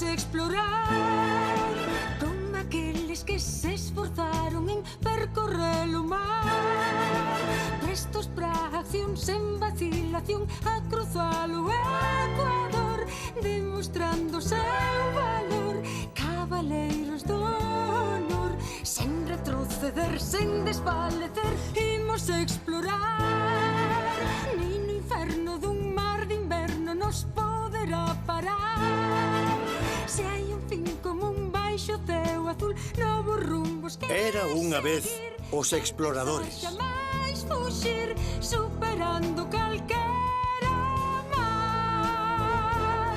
explorar con aqueles que se esforzaron en percorrer o mar, prestos pra acción sen vacilación a cruzar o Ecuador, demostrando seu valor, cabaleiros do honor, sen retroceder, sen desfalecer, imos explorar. Nin no inferno dun mar de inverno nos poderá parar. Se hai un fin común baixo ceo azul, novos rumbos que Era unha vez os exploradores. Xamais fuxir, superando calquera mar.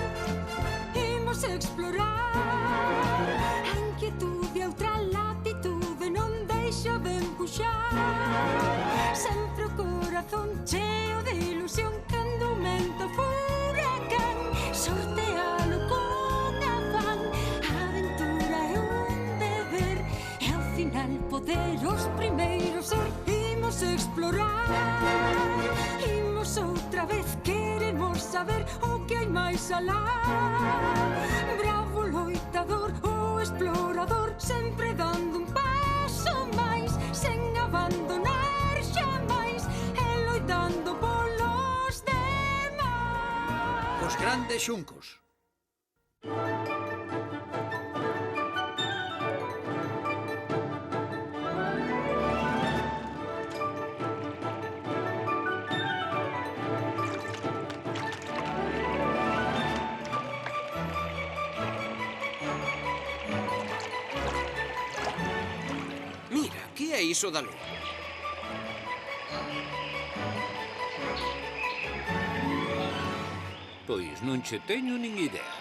Imos explorar a inquietude, a outra latitude non deixa de empuxar. Sempre o corazón cheo de ilusión cando aumenta o furacán, sortealo con afán. A aventura é un deber e ao final poder os primeiros ser. Imos explorar, imos outra vez, queremos saber o que hai máis alá. Bravo loitador, o explorador, sempre dando un paso máis, sen abandonar xamais, e loitando polos demais. Os grandes xuncos. Mira, que é iso da luz? Pois non che teño nin idea.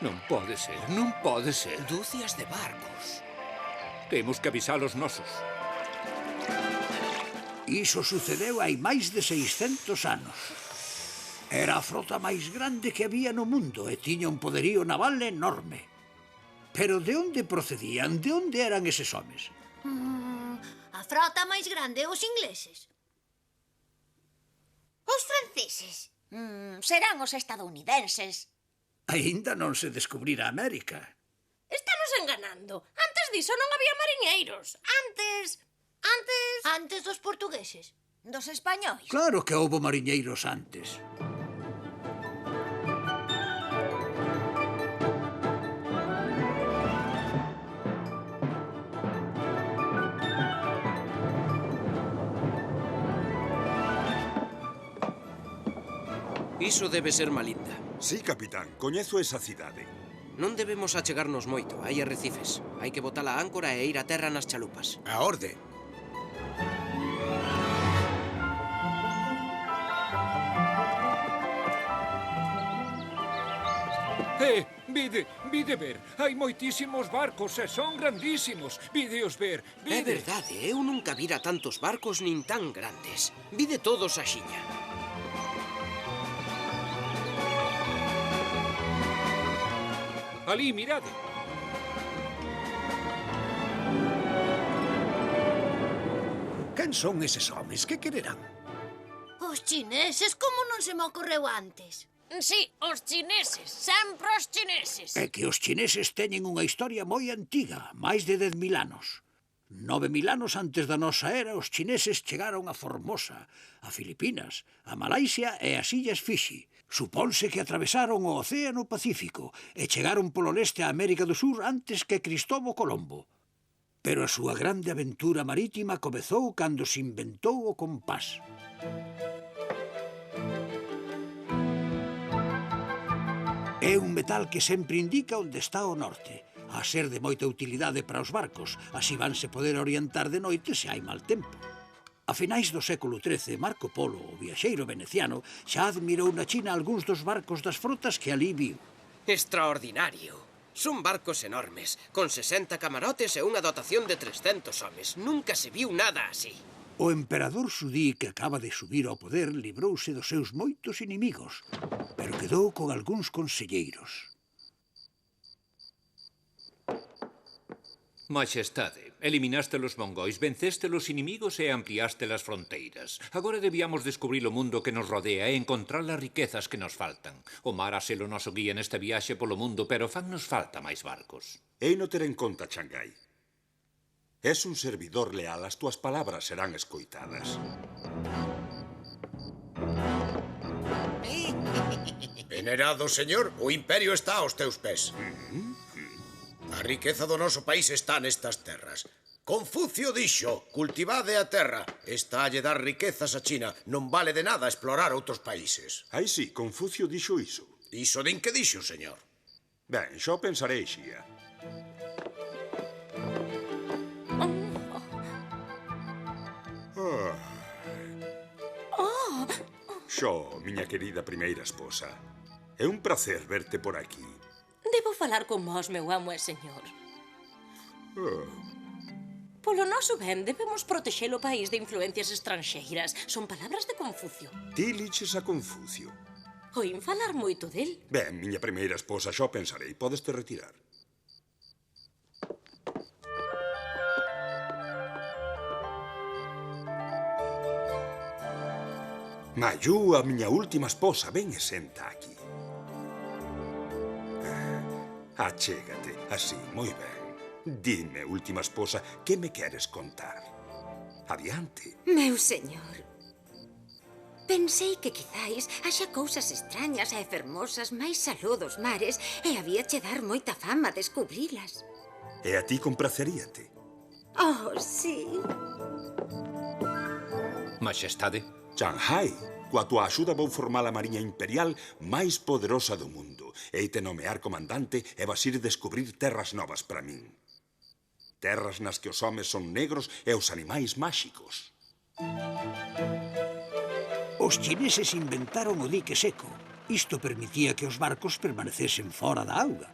Non pode ser, non pode ser. Dúcias de barcos. Temos que avisar os nosos. Iso sucedeu hai máis de 600 anos. Era a frota máis grande que había no mundo e tiña un poderío naval enorme. Pero de onde procedían? De onde eran eses homes? A frota máis grande, os ingleses. Os franceses. Serán os estadounidenses. Aínda non se descubrira América. Estamos enganando. Antes diso non había mariñeiros. Antes dos portugueses. Dos españois. Claro que houbo mariñeiros antes. Iso debe ser Malinda. Sí, capitán, coñezo esa cidade. Non debemos achegarnos moito, hai arrecifes. Hai que botar a áncora e ir a terra nas chalupas. A orde. Vide ver. Hai moitísimos barcos e son grandísimos. Videos ver, É verdade, eu nunca vira tantos barcos nin tan grandes. Vide todos axiña. Ali, mirade. Quen son eses homes? Que quererán? Os chineses, como non se me ocorreu antes? Sí, os chineses. Sempre os chineses. É que os chineses teñen unha historia moi antiga, máis de 10.000 anos. 9.000 anos antes da nosa era, os chineses chegaron a Formosa, a Filipinas, a Malaisia e as Illas Fixi. Supónse que atravesaron o Océano Pacífico e chegaron polo leste a América do Sur antes que Cristóbal Colombo. Pero a súa grande aventura marítima comezou cando se inventou o compás. É un metal que sempre indica onde está o norte, a ser de moita utilidade para os barcos, así vanse poder orientar de noite se hai mal tempo. A finais do século XIII, Marco Polo, o viaxeiro veneciano, xa admirou na China algúns dos barcos das frotas que alí viu. Extraordinario. Son barcos enormes, con 60 camarotes e unha dotación de 300 homes. Nunca se viu nada así. O emperador Sudí, que acaba de subir ao poder, librouse dos seus moitos inimigos, pero quedou con algúns conselleiros. Maxestade, Eliminaste los mongóis, venceste los inimigos e ampliaste las fronteiras. Agora debíamos descubrir o mundo que nos rodea e encontrar as riquezas que nos faltan. O mar a ser o noso guía neste viaxe polo mundo, pero fan nos falta máis barcos. Hei no ter en conta, Shanghai. Es un servidor leal, as túas palabras serán escoitadas. Venerado señor, o imperio está aos teus pés. A riqueza do noso país está nestas terras. Confucio dixo, cultivade a terra. Esta lle dar riquezas a China. Non vale de nada explorar outros países. Ai, sí, Confucio dixo iso. Iso din que dixo, señor. Ben, xo pensarei, Xia. Xo, miña querida primeira esposa. É un placer verte por aquí. Debo falar con vós, meu amo e señor. Polo noso ben, debemos protexer o país de influencias estranxeiras. Son palabras de Confucio. Ti liches a Confucio. Oín falar moito del. Ben, miña primeira esposa, xo pensarei. Podes te retirar. Mayú, a miña última esposa, ven e senta aquí. Achégate, así, moi ben. Dime, última esposa, que me queres contar? Adiante. Meu señor, pensei que quizáis haxa cousas extrañas e fermosas máis aló dos mares e habíache dar moita fama descubrilas. E a ti compraceríate? Oh, sí. Majestade. Shanghai, coa tua axuda vou formar a Mariña Imperial máis poderosa do mundo. Heite nomear comandante e vas ir descubrir terras novas para min. Terras nas que os homes son negros e os animais máxicos. Os chineses inventaron o dique seco. Isto permitía que os barcos permanecesen fora da auga.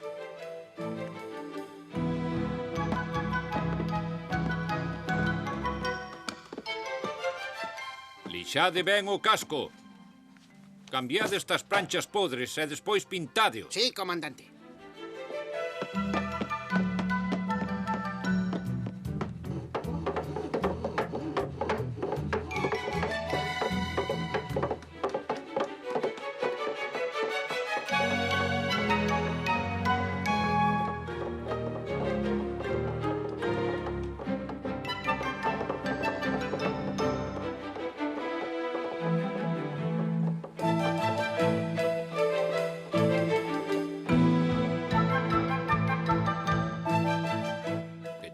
Lixade ben o casco. Cambiade estas planchas podres e despois pintádeo. Sí, comandante.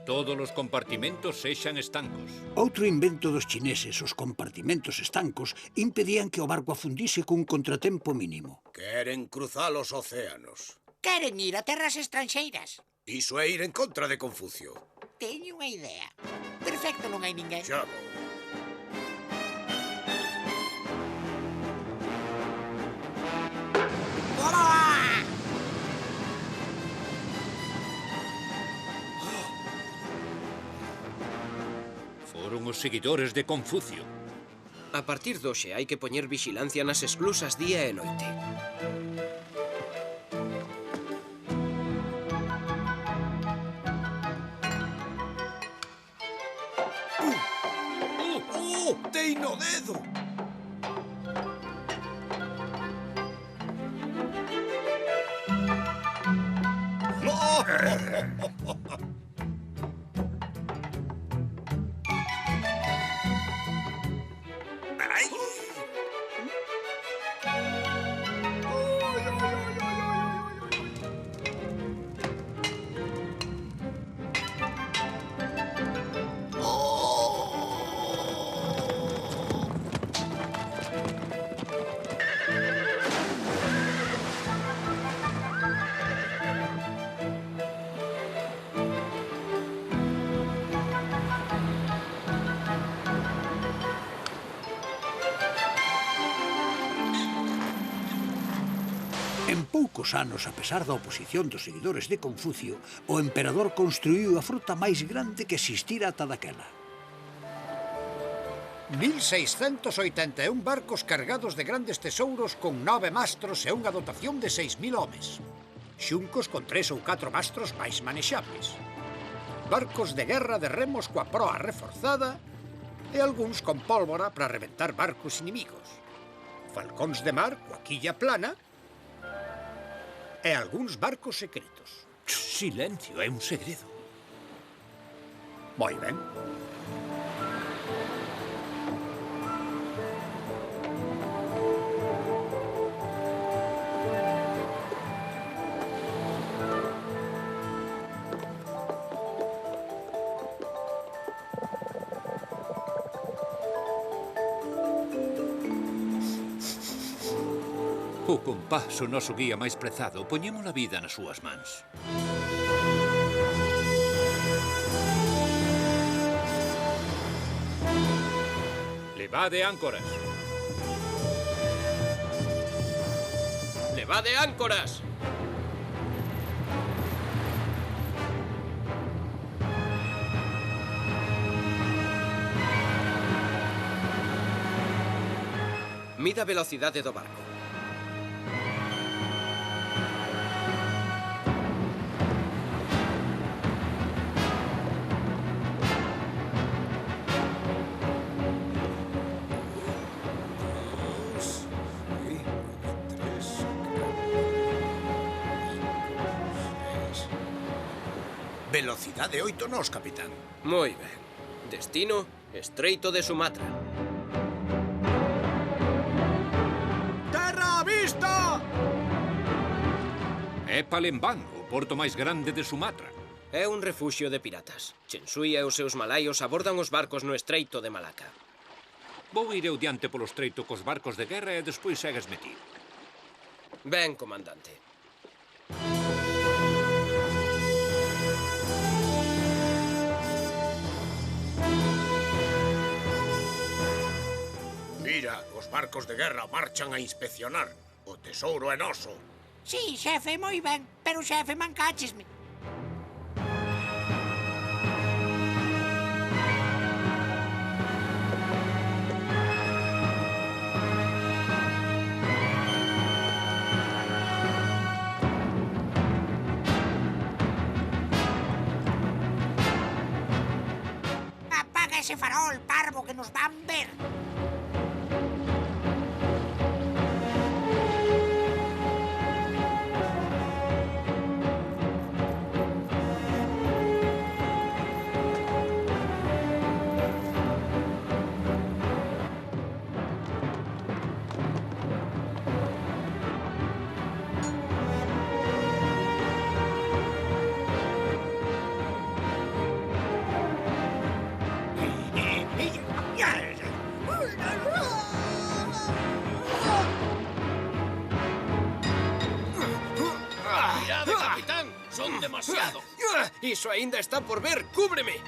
Todos os compartimentos sexan estancos. Outro invento dos chineses, os compartimentos estancos, impedían que o barco afundise cun contratempo mínimo. Queren cruzar os océanos. Queren ir a terras estranxeiras. Iso é ir en contra de Confucio. Teño unha idea. Perfecto, non hai ninguén. Xa vou. Foron os seguidores de Confucio. A partir doxe hai que poñer vixilancia nas esclusas día e noite. Dei no dedo! En poucos anos, a pesar da oposición dos seguidores de Confucio, o emperador construíu a frota máis grande que existira ata daquela. 1681 barcos cargados de grandes tesouros con 9 mastros e unha dotación de 6.000 homes. Xuncos con 3 ou 4 mastros máis manexables. barcos de guerra de remos coa proa reforzada e algúns con pólvora para reventar barcos inimigos. Falcóns de mar coa quilla plana e algúns barcos secretos. Silencio, é un segredo. Moi ben. O compás, o noso guía máis prezado, poñemos a vida nas súas mans. Levade áncoras. ¡Levade áncoras! Mida a velocidade do barco. Velocidade 8 nós, capitán. Moi ben. Destino, Estreito de Sumatra. Terra á vista! É Palembang, o porto máis grande de Sumatra. É un refuxio de piratas. Chensui e os seus malaios abordan os barcos no Estreito de Malaca. Vou ir eu diante polo estreito cos barcos de guerra e despois segues metido. Ben, comandante. Mira, os barcos de guerra marchan a inspeccionar. O tesouro é noso. Sí, xefe, moi ben, pero xefe, mancáchesme. Apaga ese farol, parvo, que nos van ver. ¡Cuidado, capitán! ¡Son demasiado! ¡Iso aínda está por ver! ¡Cúbreme!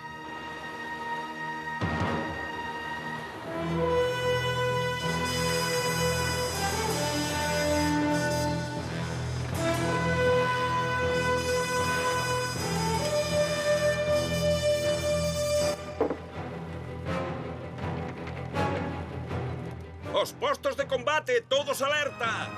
Os postos de combate, todos alerta!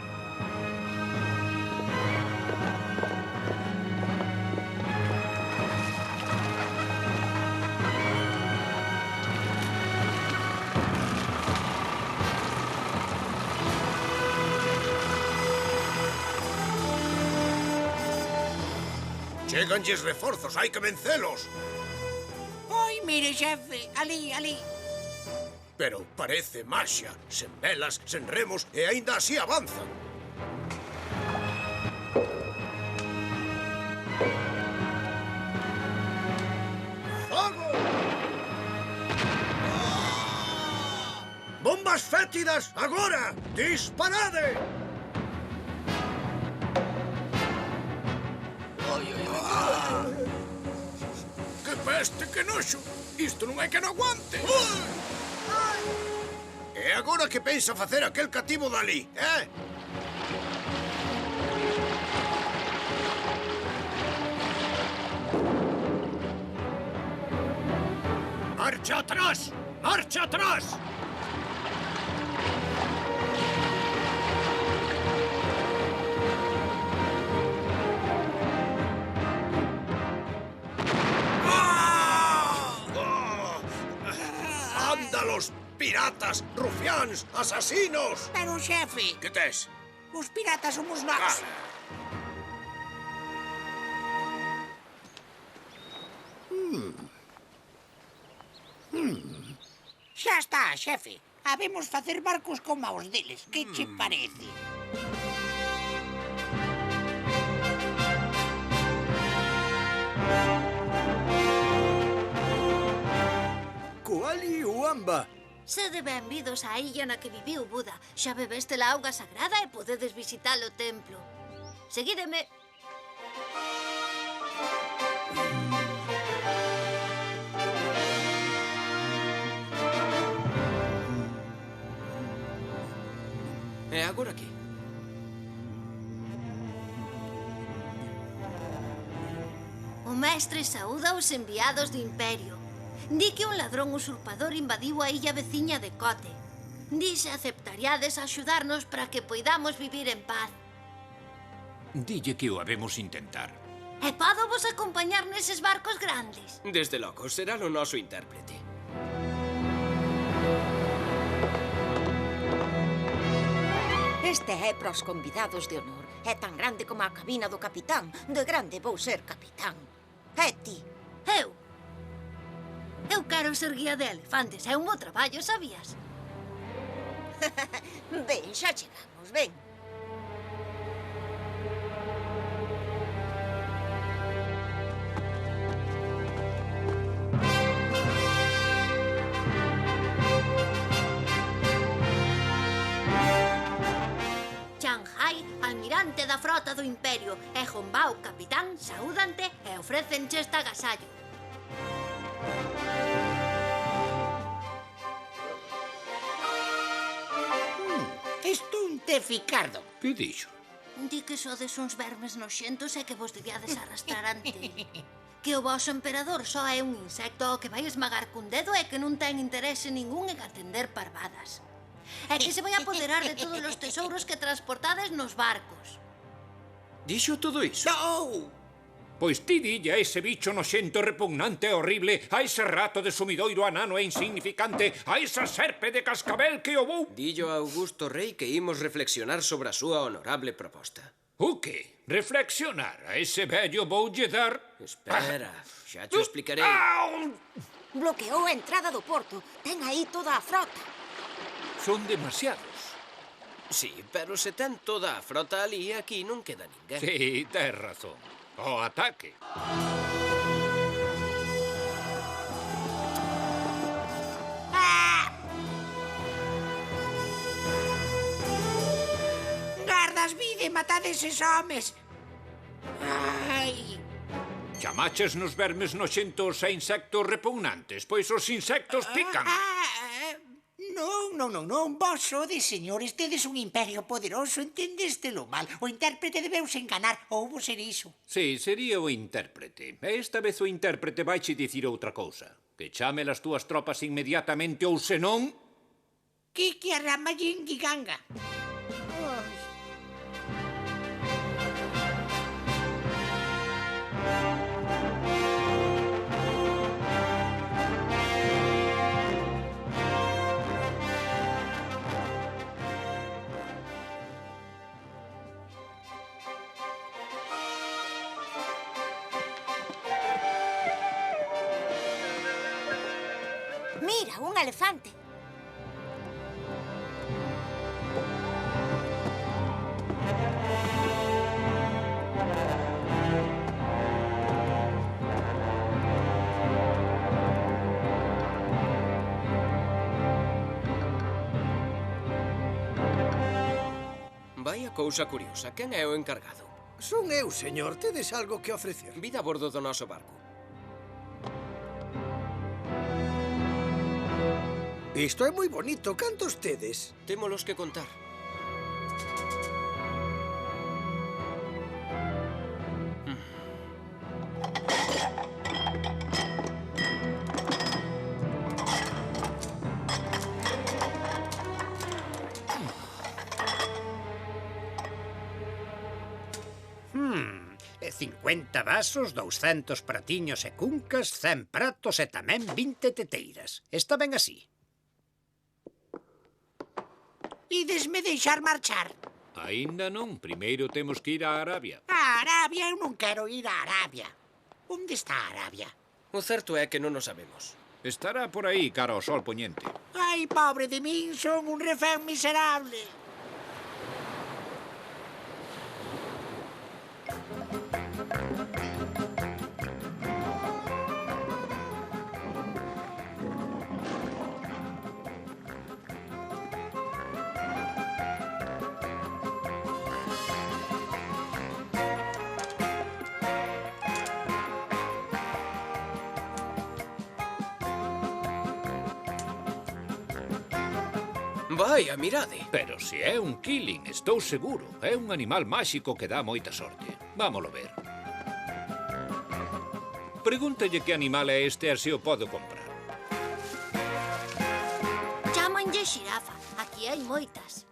Cheganlles reforzos, hai que vencelos. Oi, mire, xefe, ali, ali. Pero parece marxa, sen velas, sen remos e aínda así avanzan. Fogo! Bombas fétidas, agora! Disparade! Que peste, que noxo! Isto non é que non aguante! E agora que pensa facer aquel cativo dali, eh? Marcha atrás! Marcha atrás! ¡Ah! piratas, rufiáns, asasinos. Pero, xefe, Que tes? os piratas somos nós. Xa está, xefe. Habemos facer barcos como os deles. Que che parece? Koali Uamba. Sede benvidos á illa na que viviu Buda. Xa bebeste la auga sagrada e podedes visitar o templo. Seguídeme. E agora que? O mestre saúda os enviados do Imperio. Di que un ladrón usurpador invadiu a illa veciña de Cote. Di se aceptaríades axudarnos para que poidamos vivir en paz. Dille que o habemos intentar. E podo vos acompañar neses barcos grandes? Desde logo, será o noso intérprete. Este é para os convidados de honor. É tan grande como a cabina do capitán. De grande vou ser capitán. E ti? Eu quero ser guía de elefantes. É un bo traballo, sabías? Ben, xa chegamos, ben. Shanghai, almirante da frota do Imperio, e Honbao, capitán, saúdante e ofrécenche este agasallo. Isto un té Ficardo. Que dixo? Di que sodes uns vermes noxentos e que vos debíades arrastrar ante que o vosso emperador só é un insecto ao que vai esmagar cun dedo e que non ten interese ningún en atender parvadas. E que se vai apoderar de todos os tesouros que transportades nos barcos. Dixo todo iso? No! Pois ti dille a ese bicho noxento, repugnante e horrible, a ese rato de sumidoiro anano e insignificante, a esa serpe de cascabel que o vou... Dillo a Augusto Rei que imos reflexionar sobre a súa honorable proposta. O que? Reflexionar? A ese vello voulle dar... Espera, xa te explicarei. Bloqueou a entrada do porto. Ten aí toda a frota. Son demasiados. Sí, pero se ten toda a frota ali, aquí non queda ninguén. Sí, tes razón. O ataque. Gardas, vide, matad eses homes. Ai... Chamaches nos vermes noxentos e insectos repugnantes, pois os insectos pican. Non. Vos sodes, señores, tedes un imperio poderoso, entendestelo mal. O intérprete debeuse enganar, houbo ser iso. Sí, sería o intérprete. E esta vez o intérprete vaiche dicir outra cousa. Que chame as túas tropas inmediatamente ou senón... Kiki arramallín giganga. Mira, un elefante. Vai a cousa curiosa. Quen é o encargado? Son eu, señor. Tedes algo que ofrecer? Vida a bordo do noso barco. Isto é moi bonito. Cantos tedes? Témolos que contar. E 50 vasos, 200 pratiños e cuncas, 100 pratos e tamén 20 teteiras. Está ben así. Idesme deixar marchar. Aínda non. Primeiro temos que ir a Arabia. A Arabia? Eu non quero ir a Arabia. Onde está Arabia? O certo é que non o sabemos. Estará por aí, cara ao sol poñente. Ai, pobre de min, son un refén miserable. Vai, a mirade. Pero se é un killing, estou seguro. É un animal máxico que dá moita sorte. Vámolo ver. Pregúntelle que animal é este e se o podo comprar. Chámanlle xirafa. Aquí hai moitas.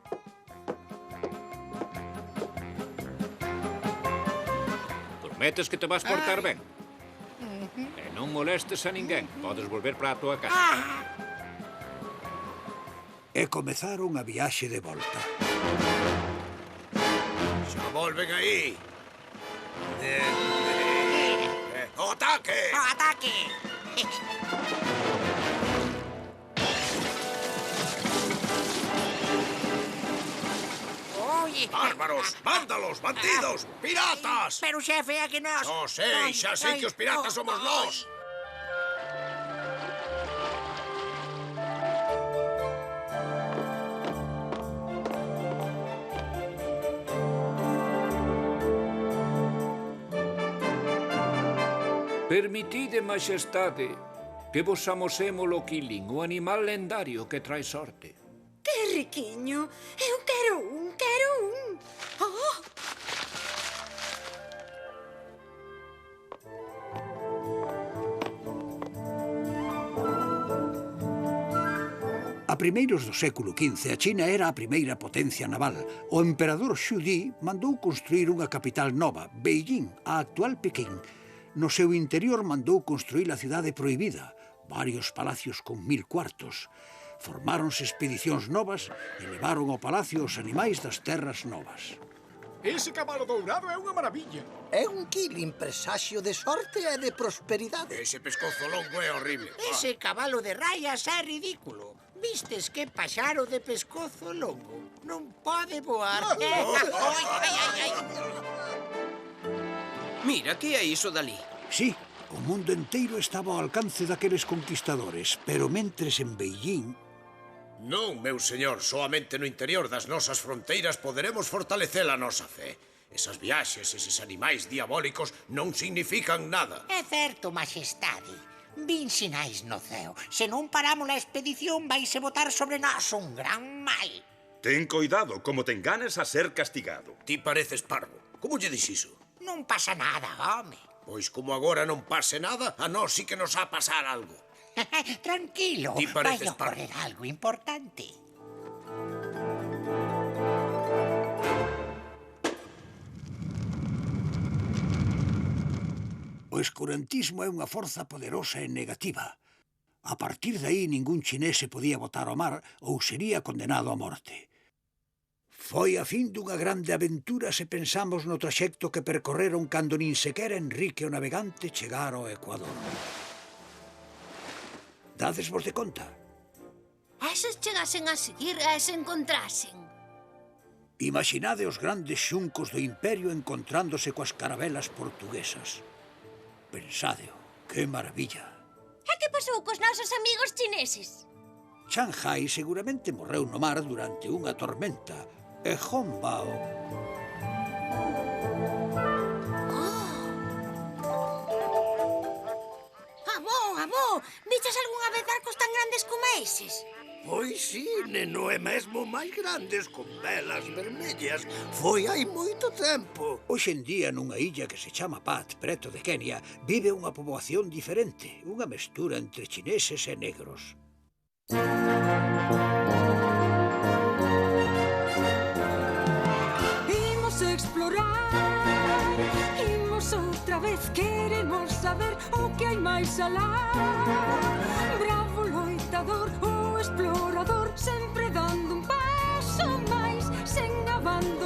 Prometes que te vas portar ben? E non molestes a ninguén. Podes volver para a tua casa. E comezaron a viaxe de volta. Xa volven aí. ¡O ataque! ¡O ataque! Oye. ¡Bárbaros! ¡Vándalos! ¡Bandidos! ¡Piratas! Pero, xefe, é que nós... No sei, xa sei que os piratas somos nós. Permitide, majestade, que vos amosemos o killing, o animal lendario que trae sorte. Que riquiño! Eu quero un, quero un! Oh! A primeiros do século XV, a China era a primeira potencia naval. O emperador Xu Di mandou construir unha capital nova, Beijing, a actual Pequín. No seu interior mandou construir a cidade prohibida, varios palacios con 1000 cuartos. Formáronse expedicións novas e levaron ao palacio os animais das terras novas. Ese cabalo dourado é unha maravilla. É un killing presaxio de sorte e de prosperidade. Ese pescozo longo é horrible. Ese cabalo de rayas é ridículo. Vistes que paxaro de pescozo longo? Non pode voar. Mira, que é iso dali? Sí, o mundo enteiro estaba ao alcance daqueles conquistadores, pero mentres en Beijing... Non, meu señor, soamente no interior das nosas fronteiras poderemos fortalecer a nosa fe. Esas viaxes, eses animais diabólicos non significan nada. É certo, majestade. Vin sinais no ceo. Se non paramos a expedición, vaise botar sobre nós un gran mal. Ten cuidado, como te enganes a ser castigado. Ti pareces parvo. Como lle dis iso? Non pasa nada, home. Pois como agora non pase nada, a nós sí que nos ha pasar algo. Tranquilo, Ti pareces vai ocorrer algo importante. O escurantismo é unha forza poderosa e negativa. A partir de aí, ningún chinés se podía botar ao mar ou sería condenado a morte. Foi a fin dunha grande aventura se pensamos no traxecto que percorreron cando nin sequera Enrique o Navegante chegara ao Ecuador. Dadesvos de conta? Eses chegasen a seguir e se encontrasen. Imaginade os grandes xuncos do imperio encontrándose coas carabelas portuguesas. Pensádeo, que maravilla. E que pasou cos nosos amigos chineses? Shanghai seguramente morreu no mar durante unha tormenta. E Hongbao... Avó, viches algunha vez barcos tan grandes como eses? Pois sí, neno, e mesmo máis grandes con velas vermellas. Foi hai moito tempo. Hoxe en día, nunha illa que se chama Pat, preto de Kenia, vive unha poboación diferente, unha mestura entre chineses e negros. Imos explorar, imos outra vez, queremos saber o que hai máis alá. Bravo loitador, o explorador, sempre dando un paso máis, sen abandonar.